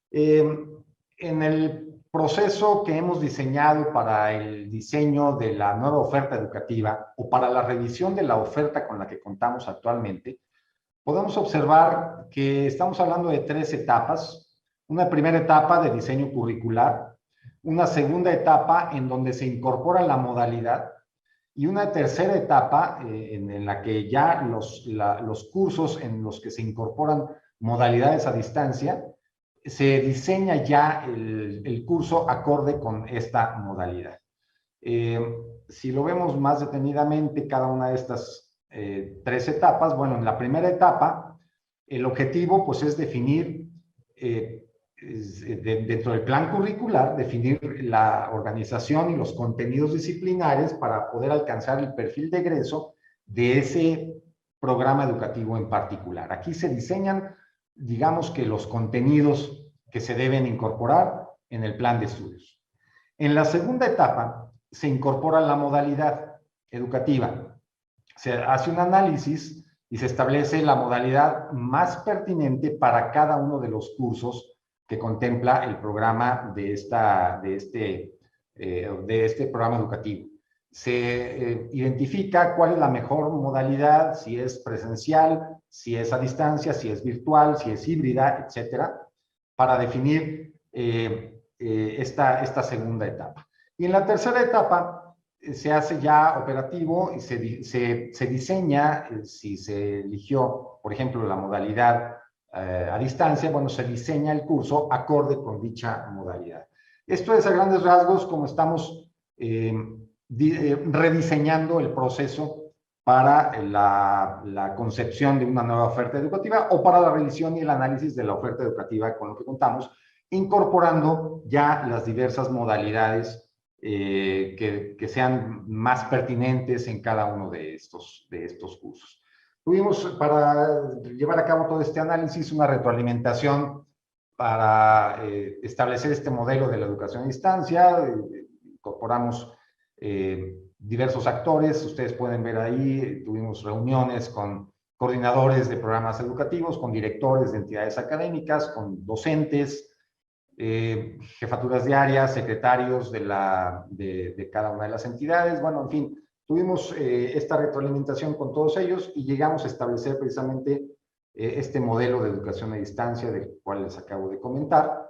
En el proceso que hemos diseñado para el diseño de la nueva oferta educativa o para la revisión de la oferta con la que contamos actualmente, podemos observar que estamos hablando de 3 etapas. Una primera etapa de diseño curricular, una segunda etapa en donde se incorpora la modalidad y una tercera etapa en la que ya los cursos en los que se incorporan modalidades a distancia, se diseña ya el curso acorde con esta modalidad. Si lo vemos más detenidamente, cada una de estas 3 etapas, bueno, en la primera etapa, el objetivo pues es definir dentro del plan curricular, definir la organización y los contenidos disciplinares para poder alcanzar el perfil de egreso de ese programa educativo en particular. Aquí se diseñan, digamos que los contenidos que se deben incorporar en el plan de estudios. En la segunda etapa se incorpora la modalidad educativa. Se hace un análisis y se establece la modalidad más pertinente para cada uno de los cursos que contempla el programa de este programa educativo. Se identifica cuál es la mejor modalidad, si es presencial, si es a distancia, si es virtual, si es híbrida, etcétera, para definir esta segunda etapa. Y en la tercera etapa se hace ya operativo y se diseña, si se eligió, por ejemplo, la modalidad a distancia, bueno, se diseña el curso acorde con dicha modalidad. Esto es a grandes rasgos como estamos rediseñando el proceso para la concepción de una nueva oferta educativa o para la revisión y el análisis de la oferta educativa con lo que contamos, incorporando ya las diversas modalidades que sean más pertinentes en cada uno de estos cursos. Tuvimos, para llevar a cabo todo este análisis, una retroalimentación para establecer este modelo de la educación a distancia. Incorporamos diversos actores, ustedes pueden ver ahí, tuvimos reuniones con coordinadores de programas educativos, con directores de entidades académicas, con docentes, jefaturas de área, secretarios de cada una de las entidades. Bueno, en fin, tuvimos esta retroalimentación con todos ellos y llegamos a establecer precisamente este modelo de educación a distancia del cual les acabo de comentar.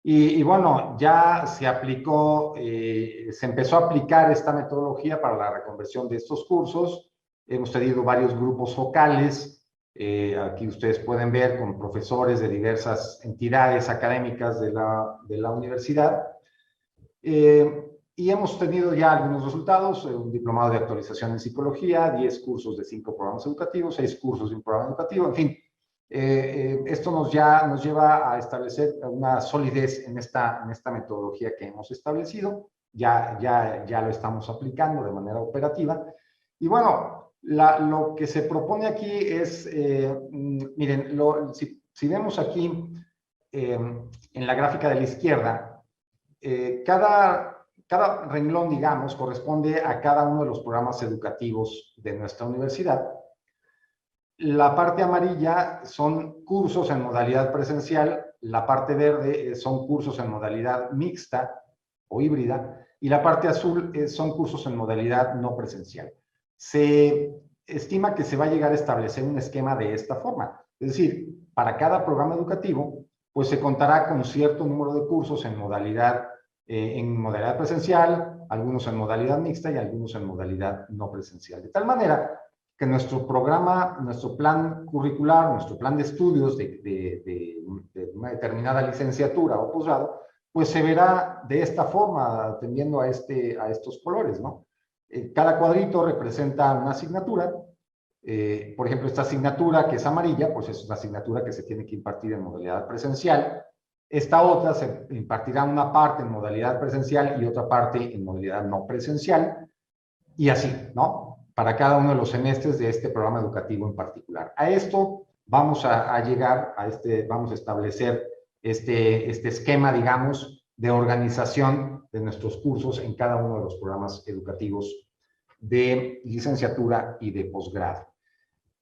Y bueno, ya se aplicó, se empezó a aplicar esta metodología para la reconversión de estos cursos. Hemos tenido varios grupos focales, aquí ustedes pueden ver con profesores de diversas entidades académicas de la universidad. Y hemos tenido ya algunos resultados, un diplomado de actualización en psicología, 10 cursos de 5 programas educativos, 6 cursos de un programa educativo, en fin. Esto nos lleva a establecer una solidez en esta metodología que hemos establecido. Ya lo estamos aplicando de manera operativa. Y bueno, lo que se propone aquí es, miren, si vemos aquí en la gráfica de la izquierda, cada renglón, digamos, corresponde a cada uno de los programas educativos de nuestra universidad. La parte amarilla son cursos en modalidad presencial, la parte verde son cursos en modalidad mixta o híbrida, y la parte azul son cursos en modalidad no presencial. Se estima que se va a llegar a establecer un esquema de esta forma, es decir, para cada programa educativo, pues se contará con cierto número de cursos en modalidad presencial, algunos en modalidad mixta y algunos en modalidad no presencial. De tal manera que nuestro programa, nuestro plan curricular, nuestro plan de estudios de una determinada licenciatura o posgrado, pues se verá de esta forma, atendiendo a estos colores, ¿no? Cada cuadrito representa una asignatura. Por ejemplo, esta asignatura que es amarilla, pues es una asignatura que se tiene que impartir en modalidad presencial. Esta otra se impartirá una parte en modalidad presencial y otra parte en modalidad no presencial, y así, ¿no? Para cada uno de los semestres de este programa educativo en particular. A esto vamos a llegar, vamos a establecer este esquema, digamos, de organización de nuestros cursos en cada uno de los programas educativos de licenciatura y de posgrado.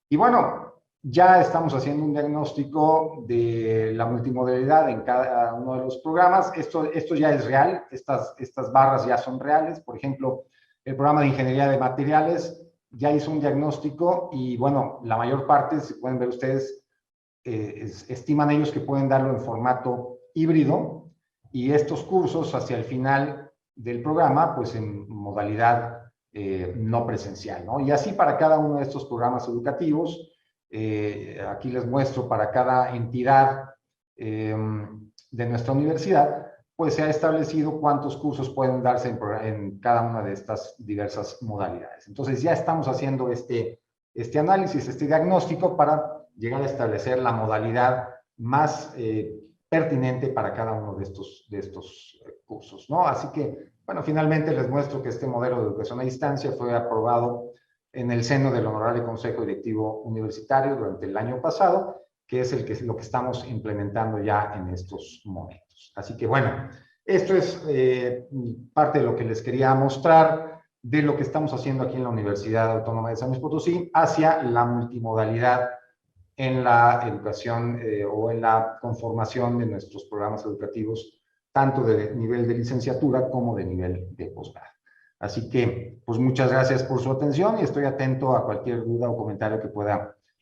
Y bueno, ya estamos haciendo un diagnóstico de la multimodalidad en cada uno de los programas. Esto ya es real, estas barras ya son reales. Por ejemplo, el programa de Ingeniería de Materiales ya hizo un diagnóstico y, bueno, la mayor parte, si pueden ver ustedes, estiman ellos que pueden darlo en formato híbrido, y estos cursos hacia el final del programa, pues en modalidad no presencial, ¿no? Y así para cada uno de estos programas educativos. Aquí les muestro para cada entidad de nuestra universidad, pues se ha establecido cuántos cursos pueden darse en cada una de estas diversas modalidades. Entonces ya estamos haciendo este análisis, este diagnóstico para llegar a establecer la modalidad más pertinente para cada uno de estos cursos, ¿no? Así que, bueno, finalmente les muestro que este modelo de educación a distancia fue aprobado en el seno del Honorable Consejo Directivo Universitario durante el año pasado, que es lo que estamos implementando ya en estos momentos. Así que, bueno, esto es parte de lo que les quería mostrar de lo que estamos haciendo aquí en la Universidad Autónoma de San Luis Potosí hacia la multimodalidad en la educación o en la conformación de nuestros programas educativos, tanto de nivel de licenciatura como de nivel de posgrado. Así que, pues muchas gracias por su atención y estoy atento a cualquier duda o comentario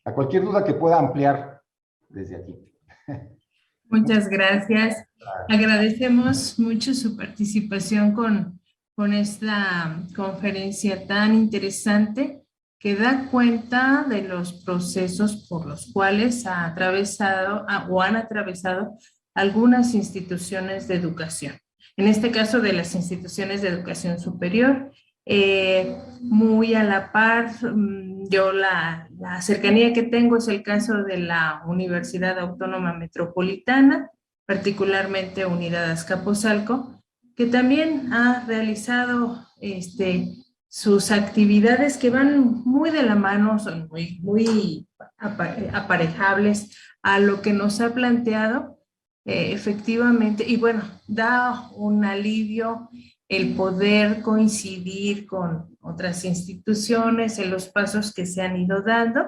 a cualquier duda que pueda ampliar desde aquí. Muchas gracias. Agradecemos mucho su participación con esta conferencia tan interesante que da cuenta de los procesos por los cuales ha atravesado o han atravesado algunas instituciones de educación. En este caso de las instituciones de educación superior Muy a la par, yo la cercanía que tengo es el caso de la Universidad Autónoma Metropolitana, particularmente Unidad Azcapotzalco, que también ha realizado sus actividades que van muy de la mano, son muy aparejables a lo que nos ha planteado, efectivamente, y bueno, da un alivio el poder coincidir con otras instituciones en los pasos que se han ido dando,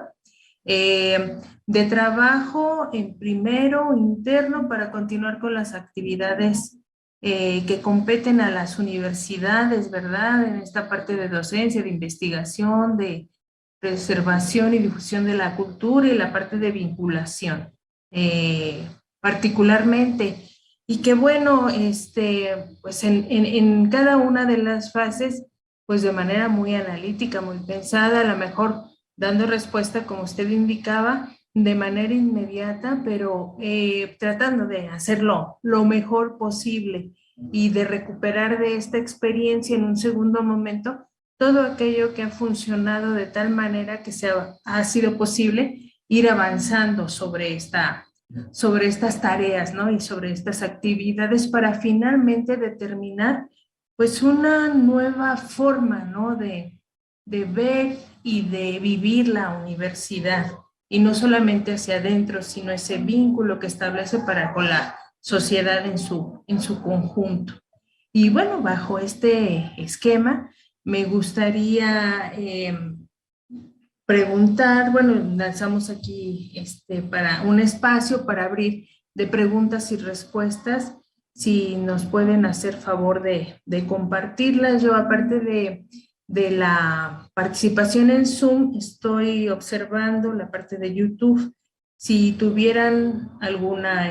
de trabajo en primero interno para continuar con las actividades que competen a las universidades, ¿verdad? En esta parte de docencia, de investigación, de preservación y difusión de la cultura y la parte de vinculación, particularmente. Y que bueno, pues en cada una de las fases, pues de manera muy analítica, muy pensada, a lo mejor dando respuesta, como usted indicaba, de manera inmediata, pero tratando de hacerlo lo mejor posible y de recuperar de esta experiencia en un segundo momento todo aquello que ha funcionado de tal manera que ha sido posible ir avanzando sobre estas tareas, ¿no? Y sobre estas actividades para finalmente determinar pues una nueva forma, ¿no? De ver y de vivir la universidad. Y no solamente hacia adentro, sino ese vínculo que establece para con la sociedad en su conjunto. Y bueno, bajo este esquema, me gustaría preguntar, bueno, lanzamos aquí para un espacio para abrir de preguntas y respuestas, si nos pueden hacer favor de compartirlas. Yo, aparte de la participación en Zoom, estoy observando la parte de YouTube. Si tuvieran alguna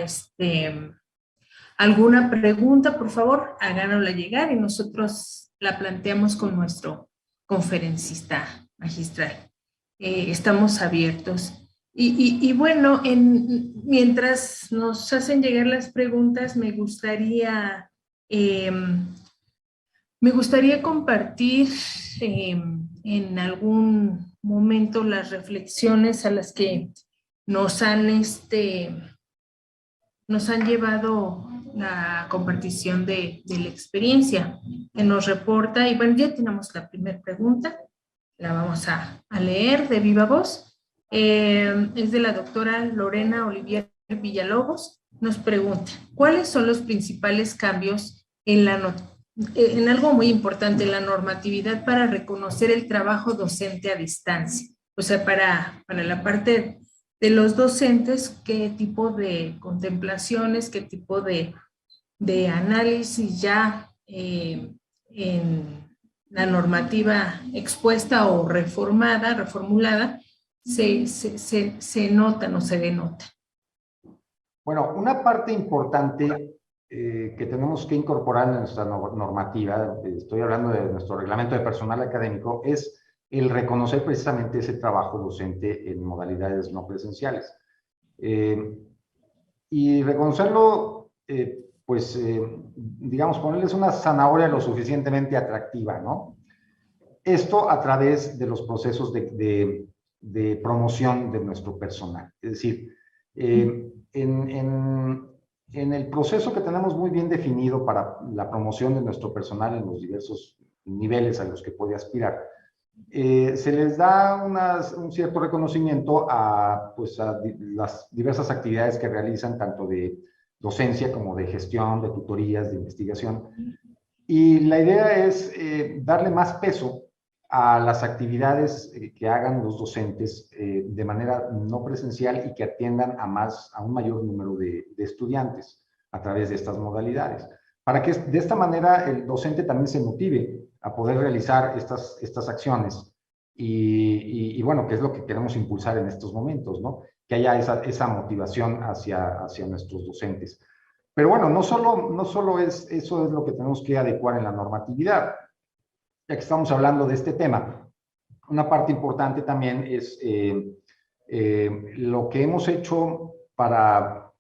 pregunta, por favor, háganosla llegar y nosotros la planteamos con nuestro conferencista magistral. Estamos abiertos. Y bueno, mientras nos hacen llegar las preguntas, me gustaría compartir en algún momento las reflexiones a las que nos han llevado la compartición de la experiencia que nos reporta. Y bueno, ya tenemos la primera pregunta, la vamos a leer de viva voz. Es de la doctora Lorena Olivier Villalobos. Nos pregunta, ¿cuáles son los principales cambios en algo muy importante, en la normatividad para reconocer el trabajo docente a distancia? O sea, para la parte de los docentes, qué tipo de contemplaciones, qué tipo de análisis ya en la normativa expuesta o reformulada, se notan o se denotan. Bueno, una parte importante que tenemos que incorporar en nuestra normativa, estoy hablando de nuestro reglamento de personal académico, es el reconocer precisamente ese trabajo docente en modalidades no presenciales. Y reconocerlo, digamos, ponerles una zanahoria lo suficientemente atractiva, ¿no? Esto a través de los procesos de promoción de nuestro personal. Es decir, en el proceso que tenemos muy bien definido para la promoción de nuestro personal en los diversos niveles a los que puede aspirar, se les da un cierto reconocimiento a las diversas actividades que realizan, tanto de docencia como de gestión, de tutorías, de investigación. Y la idea es darle más peso a las actividades que hagan los docentes de manera no presencial y que atiendan a un mayor número de estudiantes a través de estas modalidades, para que de esta manera el docente también se motive a poder realizar estas acciones y bueno, que es lo que queremos impulsar en estos momentos, ¿no? Que haya esa motivación hacia nuestros docentes. Pero bueno, no solo eso es lo que tenemos que adecuar en la normatividad. Ya que estamos hablando de este tema, una parte importante también es lo que hemos hecho para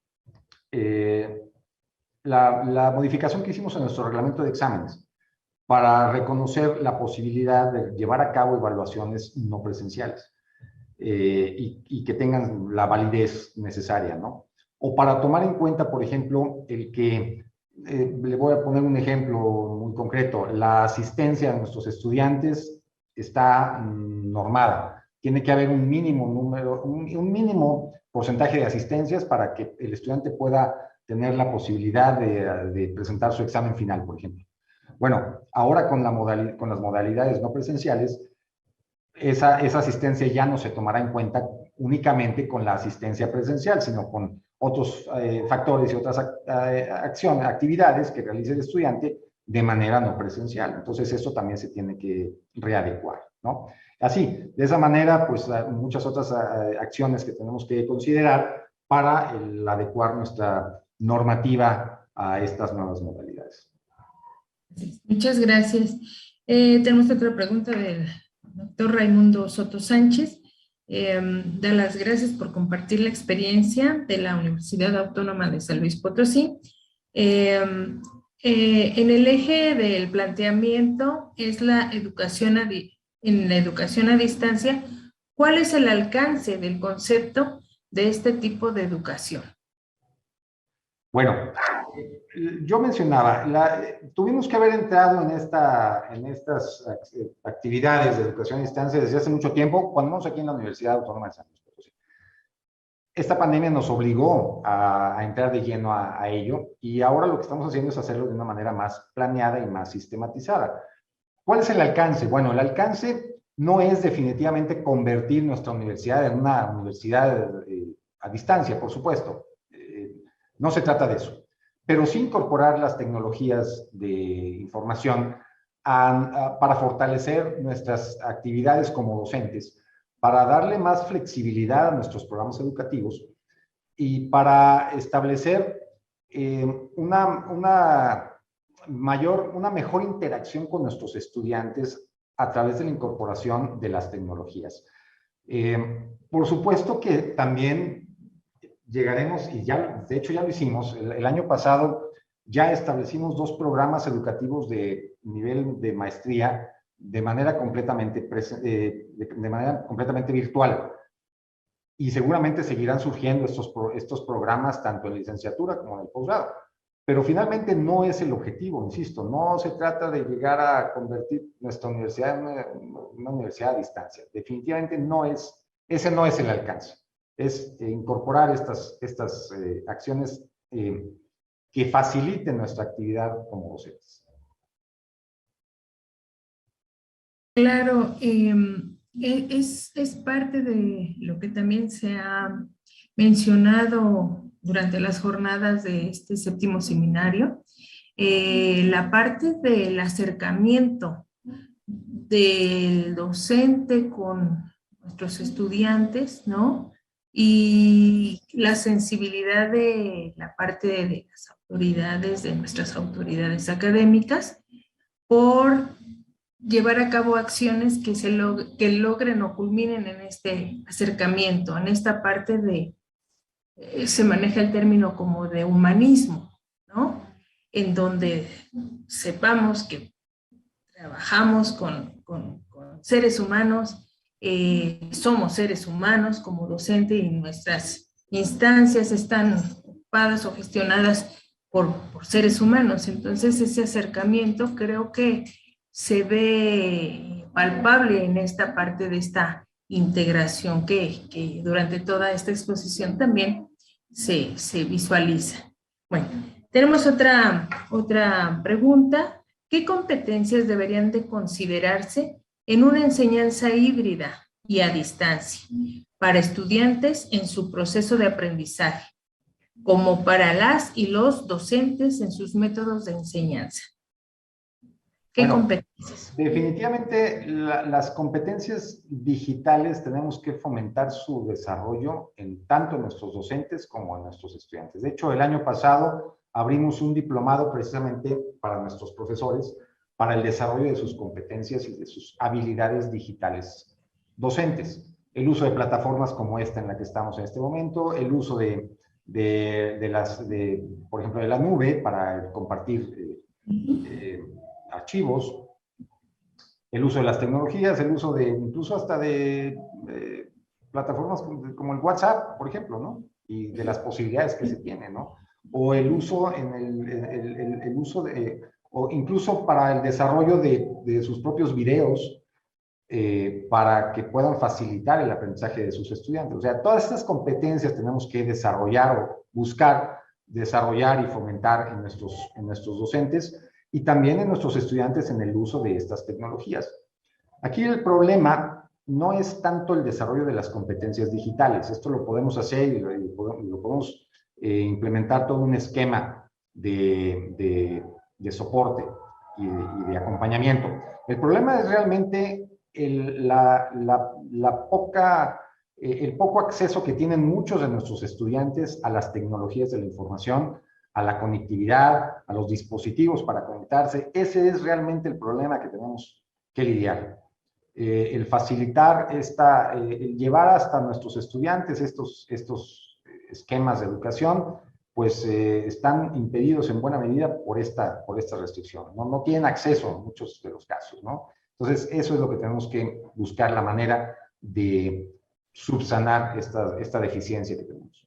la modificación que hicimos en nuestro reglamento de exámenes, para reconocer la posibilidad de llevar a cabo evaluaciones no presenciales y que tengan la validez necesaria, ¿no? O para tomar en cuenta, por ejemplo, el que, le voy a poner un ejemplo muy concreto, la asistencia de nuestros estudiantes está normada. Tiene que haber un mínimo número, un mínimo porcentaje de asistencias para que el estudiante pueda tener la posibilidad de presentar su examen final, por ejemplo. Bueno, ahora con las modalidades no presenciales, esa asistencia ya no se tomará en cuenta únicamente con la asistencia presencial, sino con otros factores y otras actividades que realice el estudiante de manera no presencial. Entonces, eso también se tiene que readecuar, ¿no? Así, de esa manera, pues muchas otras acciones que tenemos que considerar para adecuar nuestra normativa a estas nuevas modalidades. Muchas gracias. Tenemos otra pregunta del doctor Raimundo Soto Sánchez. Da las gracias por compartir la experiencia de la Universidad Autónoma de San Luis Potosí. En el eje del planteamiento es la educación en la educación a distancia. ¿Cuál es el alcance del concepto de este tipo de educación? Bueno, yo mencionaba, tuvimos que haber entrado en estas actividades de educación a distancia desde hace mucho tiempo, cuando estamos aquí en la Universidad Autónoma de San Luis Potosí. Esta pandemia nos obligó a entrar de lleno a ello, y ahora lo que estamos haciendo es hacerlo de una manera más planeada y más sistematizada. ¿Cuál es el alcance? Bueno, el alcance no es definitivamente convertir nuestra universidad en una universidad a distancia, por supuesto. No se trata de eso, pero sí incorporar las tecnologías de información para fortalecer nuestras actividades como docentes, para darle más flexibilidad a nuestros programas educativos y para establecer una mejor interacción con nuestros estudiantes a través de la incorporación de las tecnologías. Por supuesto que también llegaremos, y ya, de hecho ya lo hicimos, el año pasado ya establecimos 2 programas educativos de nivel de maestría de manera completamente virtual. Y seguramente seguirán surgiendo estos programas tanto en licenciatura como en el posgrado. Pero finalmente no es el objetivo, insisto, no se trata de llegar a convertir nuestra universidad en una universidad a distancia. Definitivamente ese no es el alcance. Es incorporar estas acciones que faciliten nuestra actividad como docentes. Claro, es parte de lo que también se ha mencionado durante las jornadas de este 7º seminario, la parte del acercamiento del docente con nuestros estudiantes, ¿no? Y la sensibilidad de la parte de las autoridades, de nuestras autoridades académicas, por llevar a cabo acciones que logren o culminen en este acercamiento, en esta parte de, se maneja el término como de humanismo, ¿no? En donde sepamos que trabajamos con seres humanos, somos seres humanos como docente y nuestras instancias están ocupadas o gestionadas por seres humanos. Entonces ese acercamiento creo que se ve palpable en esta parte de esta integración que durante toda esta exposición también se visualiza. Bueno, tenemos otra pregunta. ¿Qué competencias deberían de considerarse en una enseñanza híbrida y a distancia para estudiantes en su proceso de aprendizaje, como para las y los docentes en sus métodos de enseñanza? ¿Qué competencias? Definitivamente las competencias digitales tenemos que fomentar su desarrollo tanto en nuestros docentes como en nuestros estudiantes. De hecho, el año pasado abrimos un diplomado precisamente para nuestros profesores para el desarrollo de sus competencias y de sus habilidades digitales docentes. El uso de plataformas como esta en la que estamos en este momento, el uso por ejemplo, de la nube para compartir archivos, el uso de las tecnologías, el uso de incluso hasta de plataformas como el WhatsApp, por ejemplo, ¿no? Y de las posibilidades que se tienen, ¿no? O el uso el uso de, o incluso para el desarrollo de sus propios videos para que puedan facilitar el aprendizaje de sus estudiantes. O sea, todas estas competencias tenemos que desarrollar o buscar desarrollar y fomentar en nuestros docentes y también en nuestros estudiantes en el uso de estas tecnologías. Aquí el problema no es tanto el desarrollo de las competencias digitales. Esto lo podemos hacer y lo podemos implementar todo un esquema de soporte y de acompañamiento. El problema es realmente el poco acceso que tienen muchos de nuestros estudiantes a las tecnologías de la información, a la conectividad, a los dispositivos para conectarse. Ese es realmente el problema que tenemos que lidiar. El facilitar el llevar hasta nuestros estudiantes estos esquemas de educación, pues están impedidos en buena medida por esta restricción. No tienen acceso en muchos de los casos, ¿no? Entonces, eso es lo que tenemos que buscar la manera de subsanar esta deficiencia que tenemos.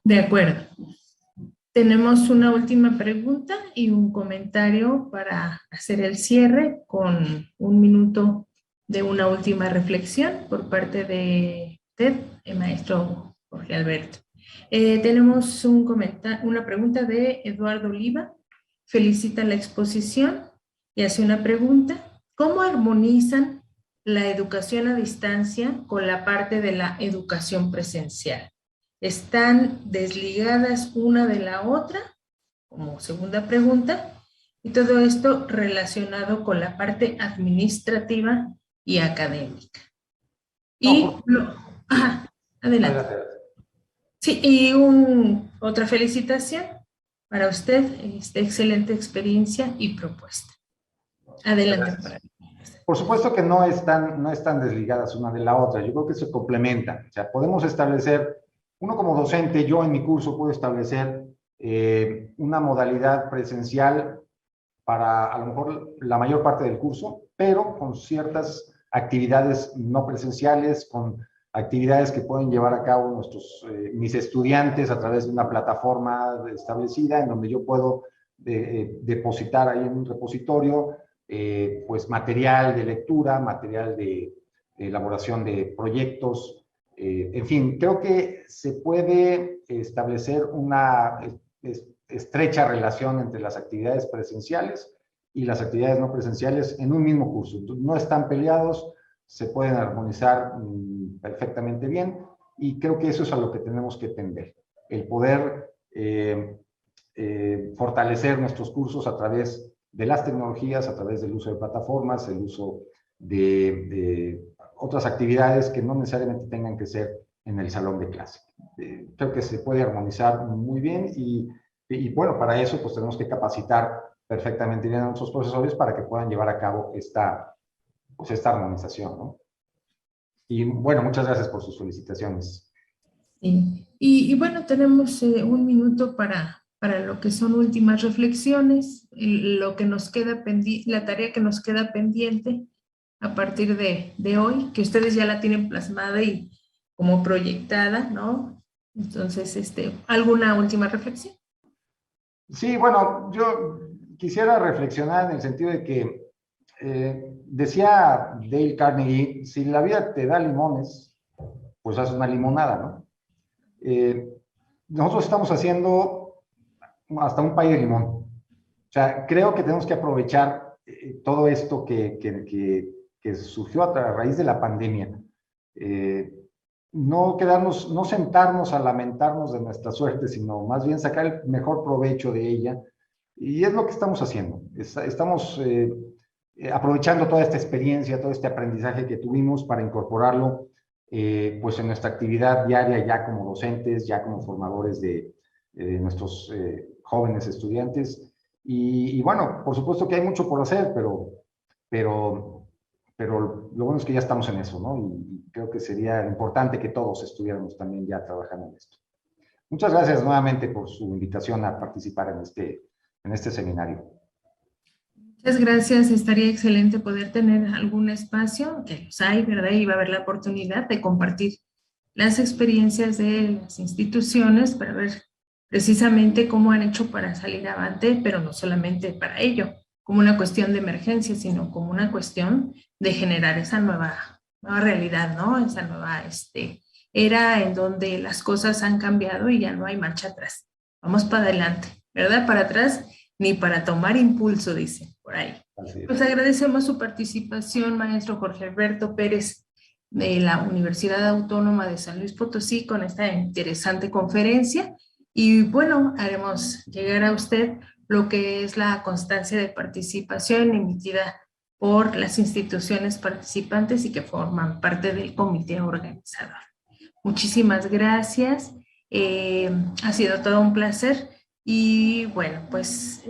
De acuerdo. Tenemos una última pregunta y un comentario para hacer el cierre con 1 minuto de una última reflexión por parte de usted, el maestro Jorge Alberto. Tenemos una pregunta de Eduardo Oliva. Felicita la exposición y hace una pregunta. ¿Cómo armonizan la educación a distancia con la parte de la educación presencial? ¿Están desligadas una de la otra? Como segunda pregunta. Y todo esto relacionado con la parte administrativa y académica. Y, adelante. Sí, y otra felicitación para usted, excelente experiencia y propuesta. Adelante. Por supuesto que no están desligadas una de la otra. Yo creo que se complementan. O sea, podemos establecer, uno como docente, yo en mi curso puedo establecer una modalidad presencial para a lo mejor la mayor parte del curso, pero con ciertas actividades no presenciales, con actividades que pueden llevar a cabo mis estudiantes a través de una plataforma establecida en donde yo puedo depositar ahí en un repositorio pues material de lectura, material de elaboración de proyectos, en fin, creo que se puede establecer una estrecha relación entre las actividades presenciales y las actividades no presenciales en un mismo curso. No están peleados, se pueden armonizar perfectamente bien y creo que eso es a lo que tenemos que tender, el poder fortalecer nuestros cursos a través de las tecnologías, a través del uso de plataformas, el uso de otras actividades que no necesariamente tengan que ser en el salón de clase. Creo que se puede armonizar muy bien y bueno, para eso pues tenemos que capacitar perfectamente bien a nuestros profesores para que puedan llevar a cabo esta armonización, ¿no? Y bueno, muchas gracias por sus felicitaciones. Sí. Y bueno, tenemos 1 minuto para lo que son últimas reflexiones, lo que nos queda la tarea que nos queda pendiente a partir de hoy, que ustedes ya la tienen plasmada y como proyectada, ¿no? Entonces, ¿alguna última reflexión? Sí, bueno, yo quisiera reflexionar en el sentido de que decía Dale Carnegie, si la vida te da limones, pues haz una limonada, ¿no? Nosotros estamos haciendo hasta un pay de limón. O sea, creo que tenemos que aprovechar todo esto que surgió a raíz de la pandemia. No sentarnos a lamentarnos de nuestra suerte, sino más bien sacar el mejor provecho de ella. Y es lo que estamos haciendo. Estamos aprovechando toda esta experiencia, todo este aprendizaje que tuvimos para incorporarlo pues en nuestra actividad diaria ya como docentes, ya como formadores de nuestros jóvenes estudiantes. Y bueno, por supuesto que hay mucho por hacer, pero lo bueno es que ya estamos en eso, ¿no? Y creo que sería importante que todos estuviéramos también ya trabajando en esto. Muchas gracias nuevamente por su invitación a participar en este seminario. Muchas gracias, estaría excelente poder tener algún espacio, que los hay, ¿verdad? Y va a haber la oportunidad de compartir las experiencias de las instituciones para ver precisamente cómo han hecho para salir avante, pero no solamente para ello, como una cuestión de emergencia, sino como una cuestión de generar esa nueva realidad, ¿no? Esa nueva era en donde las cosas han cambiado y ya no hay marcha atrás. Vamos para adelante, ¿verdad? Para atrás ni para tomar impulso, dice por ahí. Pues agradecemos su participación, maestro Jorge Alberto Pérez, de la Universidad Autónoma de San Luis Potosí, con esta interesante conferencia. Y bueno, haremos llegar a usted lo que es la constancia de participación emitida por las instituciones participantes y que forman parte del comité organizador. Muchísimas gracias. Ha sido todo un placer. Y bueno, pues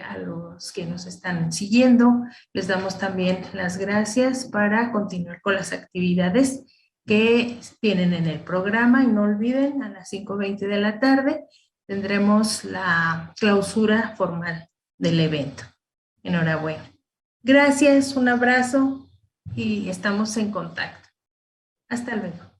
a los que nos están siguiendo, les damos también las gracias para continuar con las actividades que tienen en el programa. Y no olviden, a las 5:20 de la tarde tendremos la clausura formal del evento. Enhorabuena. Gracias, un abrazo y estamos en contacto. Hasta luego.